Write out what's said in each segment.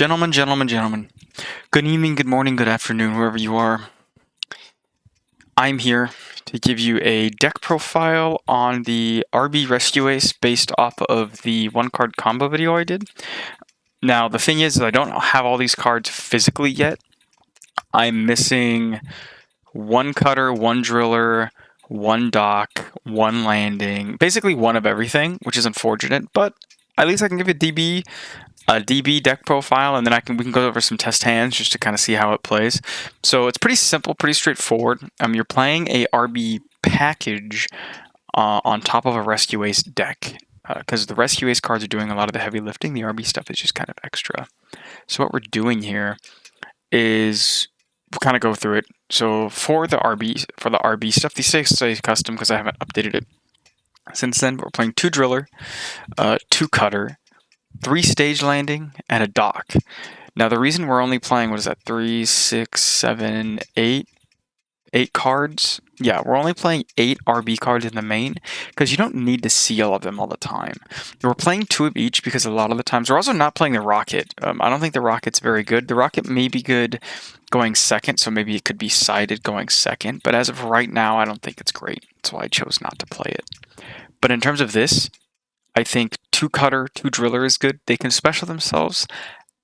Gentlemen. Good evening, good morning, good afternoon, wherever you are. I'm here to give you a deck profile on the RB Rescue Ace based off of the one-card combo video I did. Now, the thing is, I don't have all these cards physically yet. I'm missing one cutter, one driller, one dock, one landing, basically one of everything, which is unfortunate, but at least I can give it a DB deck profile, and then we can go over some test hands just to kind of see how it plays. So it's pretty simple, pretty straightforward. You're playing a RB package on top of a Rescue Ace deck, because the Rescue Ace cards are doing a lot of the heavy lifting. The RB stuff is just kind of extra. So what we're doing here is we'll kind of go through it. So for the RB stuff, these stay custom because I haven't updated it since then. But we're playing 2 driller, 2 cutter, 3 stage landing, and a dock. Now the reason we're only playing, what is that, 3, 6, 7, 8 cards? Yeah, we're only playing 8 RB cards in the main because you don't need to see all of them all the time. We're playing 2 of each because a lot of the times we're also not playing the rocket. I don't think the rocket's very good. The rocket may be good going second, so maybe it could be sided going second, but as of right now I don't think it's great. That's why I chose not to play it. But in terms of this, I think 2 cutter, 2 driller is good. They can special themselves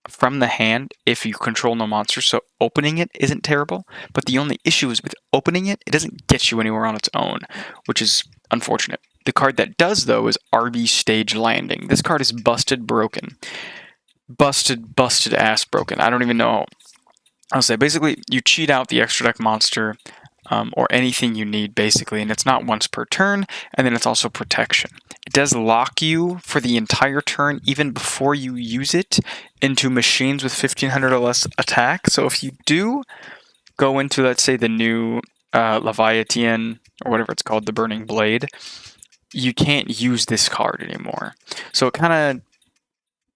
from the hand if you control no monsters, so opening it isn't terrible, but the only issue is with opening it, it doesn't get you anywhere on its own, which is unfortunate. The card that does, though, is RB Stage Landing. This card is busted broken. Busted ass broken. I don't even know. I'll say, basically, you cheat out the extra deck monster or anything you need, basically, and it's not once per turn, and then it's also protection. It does lock you for the entire turn, even before you use it, into machines with 1500 or less attack. So if you do go into, let's say, the new Leviathan, or whatever it's called, the Burning Blade, you can't use this card anymore. So it kind of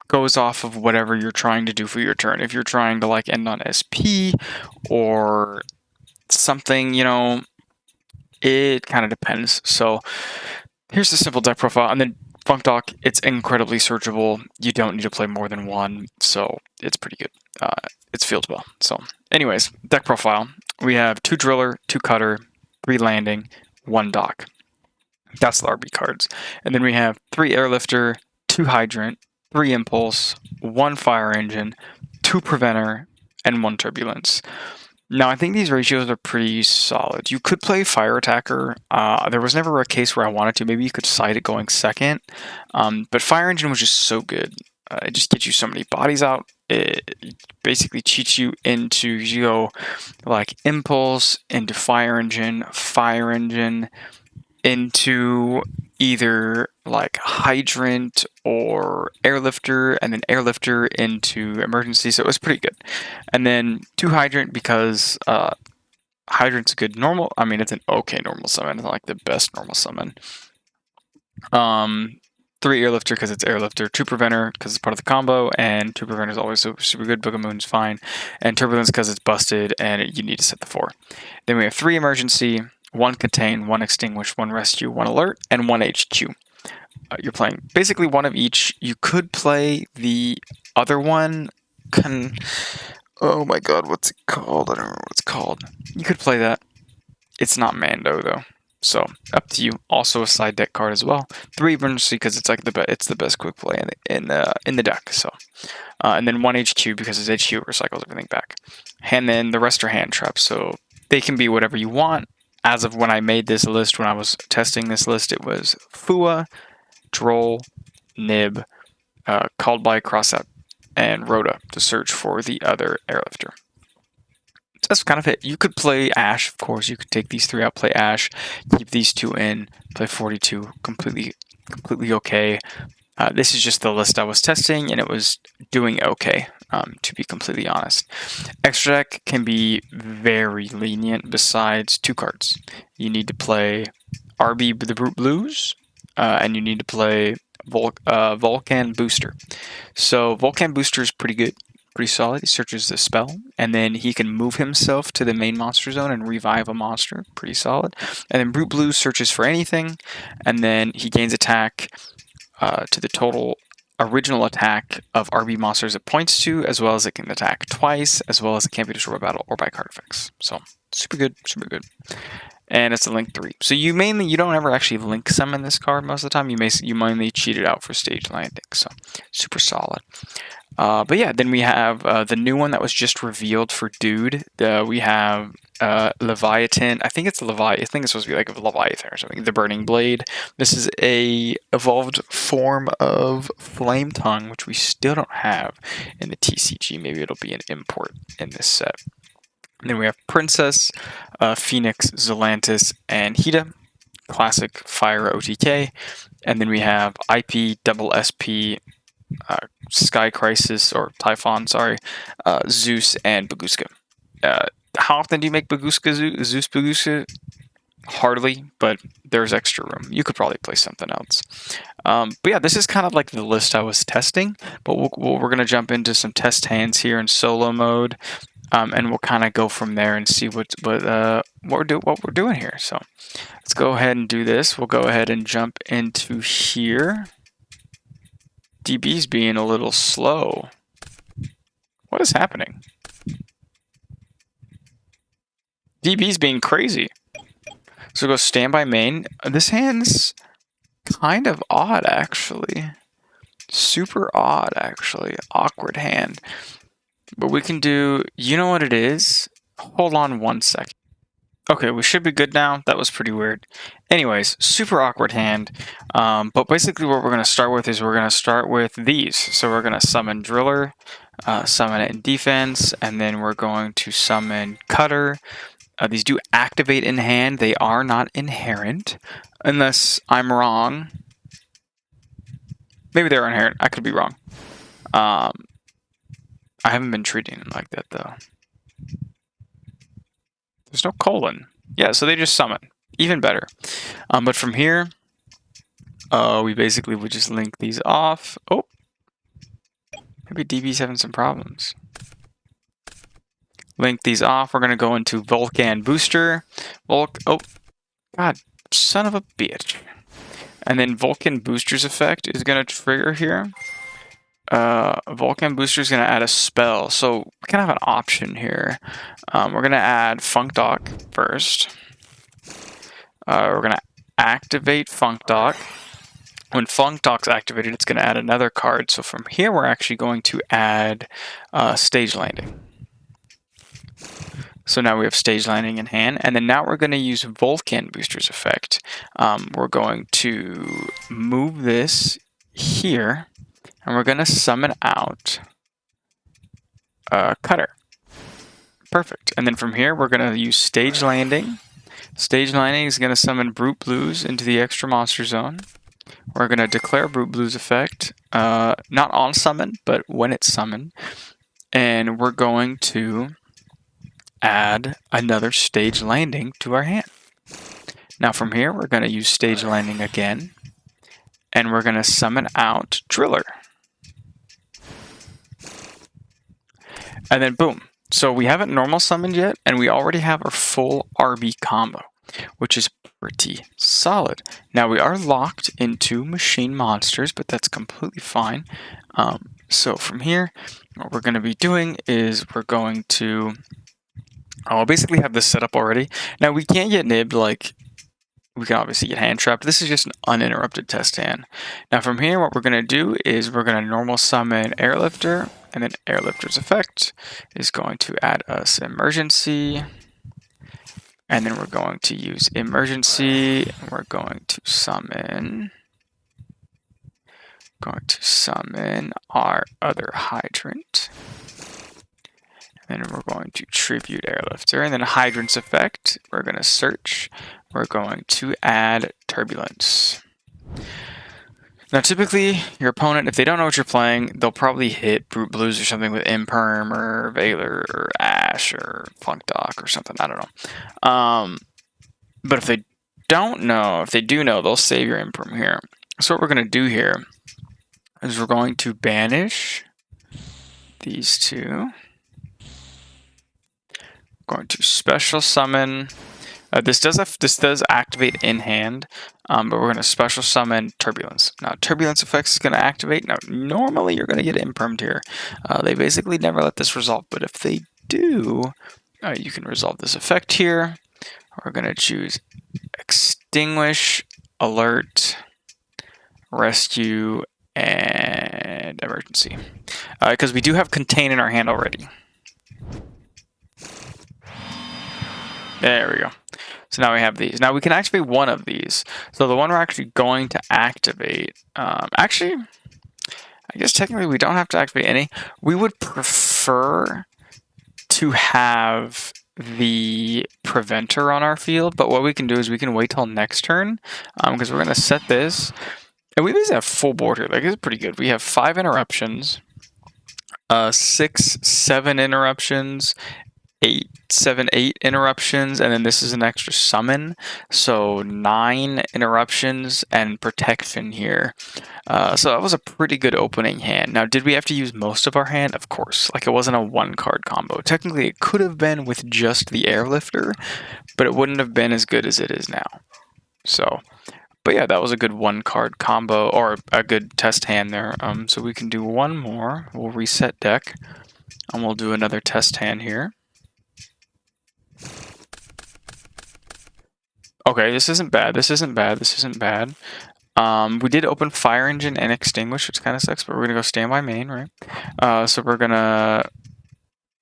goes off of whatever you're trying to do for your turn. If you're trying to, like, end on SP, or something, it kind of depends. So here's the simple deck profile, and then Funk Dock, it's incredibly searchable. You don't need to play more than one, so it's pretty good. It feels well. So anyways, deck profile. We have 2 driller, 2 cutter, 3 landing, 1 dock. That's the RB cards. And then we have 3 airlifter, 2 hydrant, 3 impulse, 1 fire engine, 2 preventer, and 1 turbulence. Now, I think these ratios are pretty solid. You could play Fire Attacker. There was never a case where I wanted to. Maybe you could side it going second. But Fire Engine was just so good. It just gets you so many bodies out. It basically cheats you into, you go like Impulse, into Fire Engine, into either like Hydrant or Airlifter, and then Airlifter into Emergency, so it was pretty good. And then 2 Hydrant because Hydrant's a good normal, it's an okay normal summon, it's not like the best normal summon. 3 Airlifter because it's Airlifter, 2 Preventer because it's part of the combo, and 2 Preventer is always super good, Book of Moon's fine, and Turbulence because it's busted and you need to set the 4. Then we have 3 Emergency, 1 Contain, 1 Extinguish, 1 Rescue, 1 Alert, and 1 HQ. You're playing basically one of each. You could play the other one. Oh my god, what's it called? I don't know what it's called. You could play that. It's not Mando though, so up to you. Also a side deck card as well. 3 Emergency because it's like it's the best quick play in the deck. So, and then 1 HQ because it's HQ recycles everything back. And then the rest are hand traps, so they can be whatever you want. As of when I made this list, when I was testing this list, it was Fua, Droll, Nib, Called by Crossout, and Rhoda to search for the other Airlifter. That's kind of it. You could play Ash, of course. You could take these 3 out, play Ash, keep these 2 in, play 42, completely okay. This is just the list I was testing, and it was doing okay, to be completely honest. Extra deck can be very lenient besides 2 cards. You need to play RB the Brute Blues, and you need to play Vulcan Booster. So Vulcan Booster is pretty good, pretty solid. He searches the spell, and then he can move himself to the main monster zone and revive a monster. Pretty solid. And then Brute Blues searches for anything, and then he gains attack to the total original attack of RB monsters it points to, as well as it can attack twice, as well as it can't be destroyed by battle or by card effects. So super good, super good. And it's a link 3. So you don't ever actually link summon this card most of the time. You mainly cheat it out for stage landing. So super solid. But yeah, then we have the new one that was just revealed for Dude. We have Leviathan. I think it's Leviathan. I think it's supposed to be like a Leviathan or something. The Burning Blade. This is a evolved form of Flame Tongue, which we still don't have in the TCG. Maybe it'll be an import in this set. And then we have Princess, Phoenix, Zelantis, and Hida. Classic Fire OTK. And then we have IP, Double SP, Sky Crisis, or Typhon, sorry, Zeus, and Bagooska. How often do you make Bagooska, Zeus Bagooska? Hardly, but there's extra room. You could probably play something else. But yeah, this is kind of like the list I was testing, but we're going to jump into some test hands here in solo mode, and we'll kind of go from there and see what we're doing here. So let's go ahead and do this. We'll go ahead and jump into here. DB's being a little slow. What is happening? DB's being crazy. So go standby main. This hand's kind of odd, actually. Super odd, actually. Awkward hand. But we can do, you know what it is? Hold on 1 second. Okay, we should be good now. That was pretty weird. Anyways, super awkward hand. But basically what we're going to start with is we're going to start with these. So we're going to summon Driller, summon it in defense, and then we're going to summon Cutter. These do activate in hand. They are not inherent, unless I'm wrong. Maybe they're inherent. I could be wrong. I haven't been treating them like that, though. There's no colon. Yeah, so they just summon. Even better. But from here, we basically would just link these off. Oh, maybe DB's having some problems. Link these off. We're going to go into Vulcan Booster. Oh, God, son of a bitch. And then Vulcan Booster's effect is going to trigger here. Vulcan Booster is going to add a spell. So we kind of have an option here. We're going to add Funk Dock first. We're going to activate Funk Dock. When Funk Dock's activated, it's going to add another card. So from here, we're actually going to add Stage Landing. So now we have Stage Landing in hand. And then now we're going to use Vulcan Booster's effect. We're going to move this here. And we're going to summon out Cutter. Perfect. And then from here, we're going to use Stage Landing. Stage Landing is going to summon Brute Blues into the extra monster zone. We're going to declare Brute Blues effect, not on summon, but when it's summoned. And we're going to add another Stage Landing to our hand. Now from here, we're going to use Stage Landing again. And we're going to summon out Driller. And then boom. So we haven't normal summoned yet, and we already have our full RB combo, which is pretty solid. Now we are locked into machine monsters, but that's completely fine. So from here, what we're going to be doing is we're going to basically have this set up already. Now we can't get nibbed, like we can obviously get hand trapped. This is just an uninterrupted test hand. Now from here, what we're going to do is we're going to normal summon Airlifter, and then Airlifter's effect is going to add us Emergency. And then we're going to use Emergency, and we're going to summon our other Hydrant. And then we're going to tribute Airlifter, and then Hydrant's effect, we're going to search. We're going to add Turbulence. Now, typically, your opponent, if they don't know what you're playing, they'll probably hit Brute Blues or something with Imperm or Valor or Ash or Funk Dock or something. I don't know. But if they don't know, if they do know, they'll save your Imperm here. So what we're going to do here is we're going to banish these two. We're going to special summon This does activate in hand, but we're going to special summon Turbulence. Now, Turbulence effects is going to activate. Now, normally you're going to get impermed here. They basically never let this resolve, but if they do, you can resolve this effect here. We're going to choose Extinguish, Alert, Rescue, and Emergency. Because we do have Contain in our hand already. There we go. So now we have these. Now we can activate one of these. So the one we're actually going to activate, actually, I guess technically we don't have to activate any. We would prefer to have the Preventer on our field, but what we can do is we can wait till next turn, because we're going to set this. And we basically have full board here. Like, it's pretty good. We have 5 interruptions, 6, 7 interruptions, 8 interruptions, and then this is an extra summon, so 9 interruptions and protection here. So that was a pretty good opening hand. Now, did we have to use most of our hand? Of course. Like, it wasn't a 1-card combo. Technically, it could have been with just the Airlifter, but it wouldn't have been as good as it is now. So, but yeah, that was a good 1-card combo, or a good test hand there. So we can do one more. We'll reset deck, and we'll do another test hand here. Okay, this isn't bad. This isn't bad. This isn't bad. We did open Fire Engine and Extinguish, which kind of sucks, but we're gonna go Standby Main, right? So we're gonna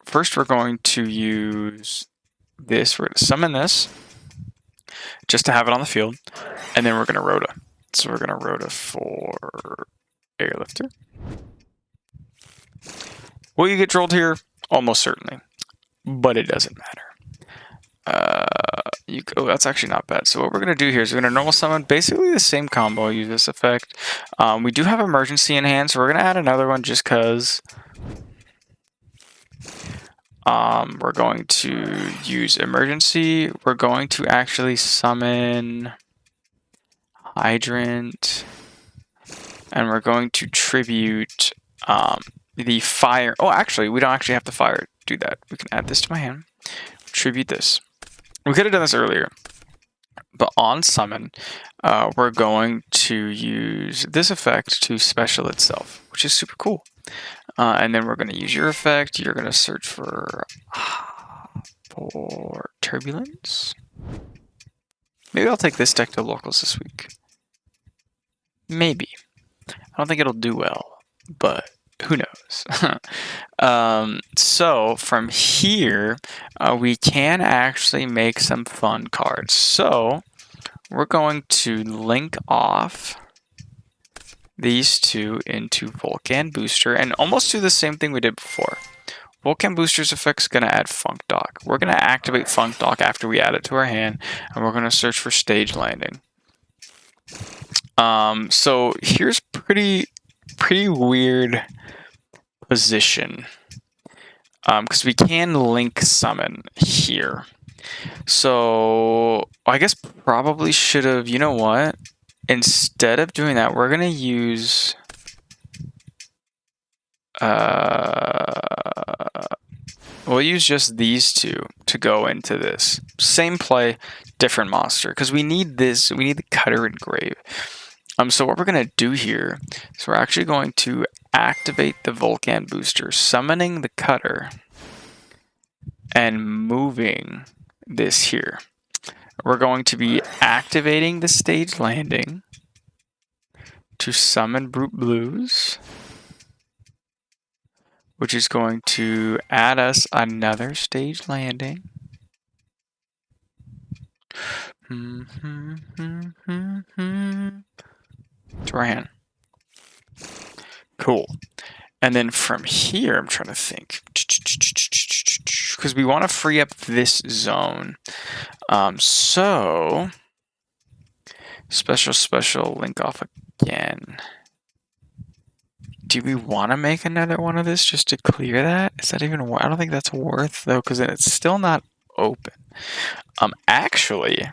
first we're going to use this. We're gonna summon this just to have it on the field, and then we're gonna Rhoda. So we're gonna Rhoda for Airlifter. Will you get trolled here? Almost certainly, but it doesn't matter. Oh, that's actually not bad. So what we're going to do here is we're going to normal summon basically the same combo, use this effect. We do have Emergency in hand, so we're going to add another one just because. We're going to use Emergency. We're going to actually summon Hydrant. And we're going to tribute the fire. Oh, actually, we don't actually have to do that. We can add this to my hand. Tribute this. We could have done this earlier, but on summon, we're going to use this effect to special itself, which is super cool. And then we're going to use your effect. You're going to search for Turbulence. Maybe I'll take this deck to locals this week. Maybe. I don't think it'll do well, but who knows? So from here, we can actually make some fun cards. So we're going to link off these two into Volcan Booster and almost do the same thing we did before. Volcan Booster's effect is going to add Funk Dock. We're going to activate Funk Dock after we add it to our hand, and we're going to search for Stage Landing. So here's pretty weird position, because we can link summon here. So I guess probably should have, you know what? Instead of doing that, we're gonna use we'll use just these two to go into this. Same play, different monster, because we need this. We need the Cutter Engrave. So what we're going to do here is we're actually going to activate the Volcan Booster, summoning the Cutter, and moving this here. We're going to be activating the Stage Landing to summon Brute Blues, which is going to add us another Stage Landing. To our hand. Cool. And then from here, I'm trying to think. Because we want to free up this zone. So special link off again. Do we want to make another one of this just to clear that? Is that even worth? I don't think that's worth though, because then it's still not open. Actually,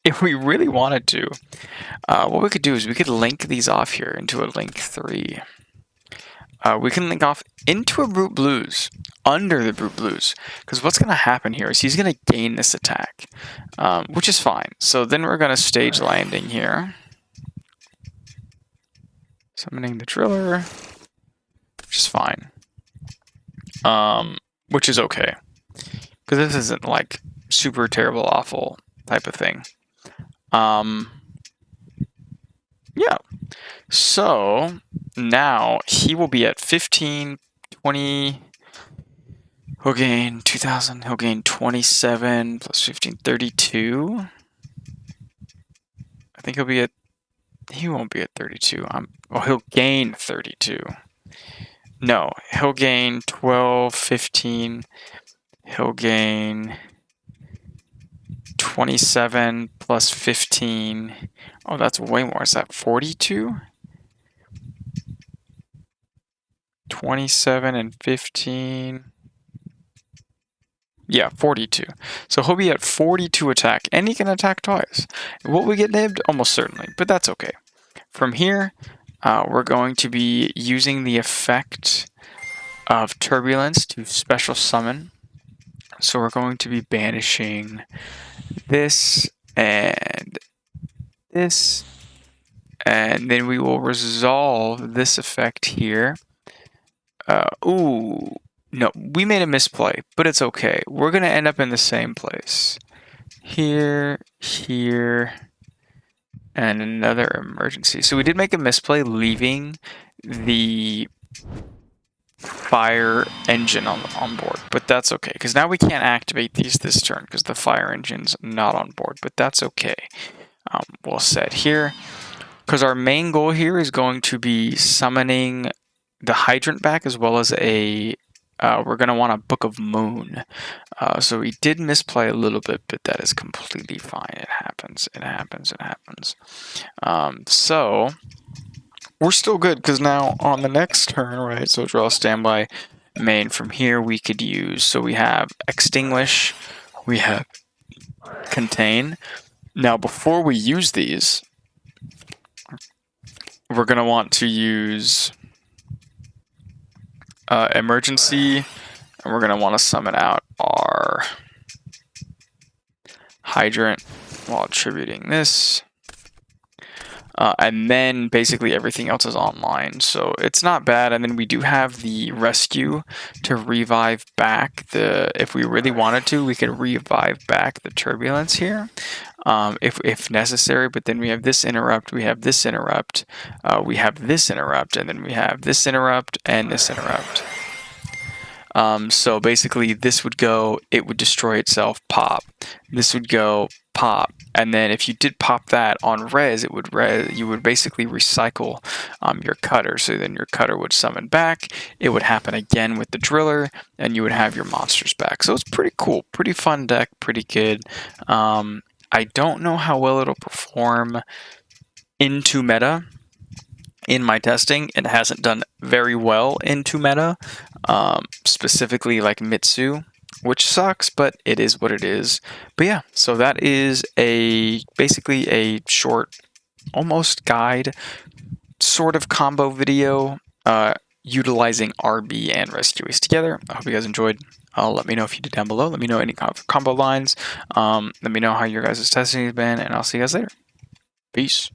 if we really wanted to, what we could do is we could link these off here into a link 3. We can link off into a Brute Blues. under the Brute Blues, because what's going to happen here is he's going to gain this attack, which is fine. So then we're going to stage landing here, summoning the Driller, which is fine, which is okay, because this isn't like super terrible, awful type of thing. Yeah, so now he will be at 15, 20. He'll gain 2,000. He'll gain 27 plus 15, 32. I think he'll be at. He won't be at 32. Well, he'll gain 32. No, he'll gain 12, 15. He'll gain 27 plus 15. Oh, that's way more. Is that 42? 27 and 15. Yeah, 42. So he'll be at 42 attack, and he can attack twice. Will we get nibbed? Almost certainly, but that's okay. From here, we're going to be using the effect of Turbulence to special summon. So we're going to be banishing this and this, and then we will resolve this effect here. Ooh, no, we made a misplay, but it's okay. We're going to end up in the same place. Here, here, and another emergency. So we did make a misplay leaving the fire engine on board, but that's okay, because now we can't activate these this turn because the fire engine's not on board, but that's okay. We'll set here, because our main goal here is going to be summoning the Hydrant back, as well as a we're going to want a Book of Moon. So we did misplay a little bit, but that is completely fine. It happens. It happens. It happens. So we're still good, because now on the next turn, right, so draw standby main. From here we could use, so we have Extinguish, we have Contain. Now before we use these, we're going to want to use Emergency, and we're going to want to summon out our Hydrant while attributing this. And then basically everything else is online, so it's not bad. And then we do have the Rescue to revive back the, if we really wanted to, we could revive back the Turbulence here, if necessary. But then we have this interrupt, we have this interrupt, we have this interrupt, and then we have this interrupt and this interrupt. So basically this would go, it would destroy itself, pop. This would go, pop. And then if you did pop that on res, it would you would basically recycle your cutter. So then your cutter would summon back. It would happen again with the Driller, and you would have your monsters back. So it's pretty cool, pretty fun deck, pretty good. I don't know how well it'll perform into meta. In my testing, it hasn't done very well into meta, specifically like Mitsu, which sucks, but it is what it is. But yeah, so that is basically a short, almost guide, sort of combo video, utilizing RB and Rescue Ace together. I hope you guys enjoyed. Let me know if you did down below. Let me know any combo lines. Let me know how your guys' testing has been, and I'll see you guys later. Peace.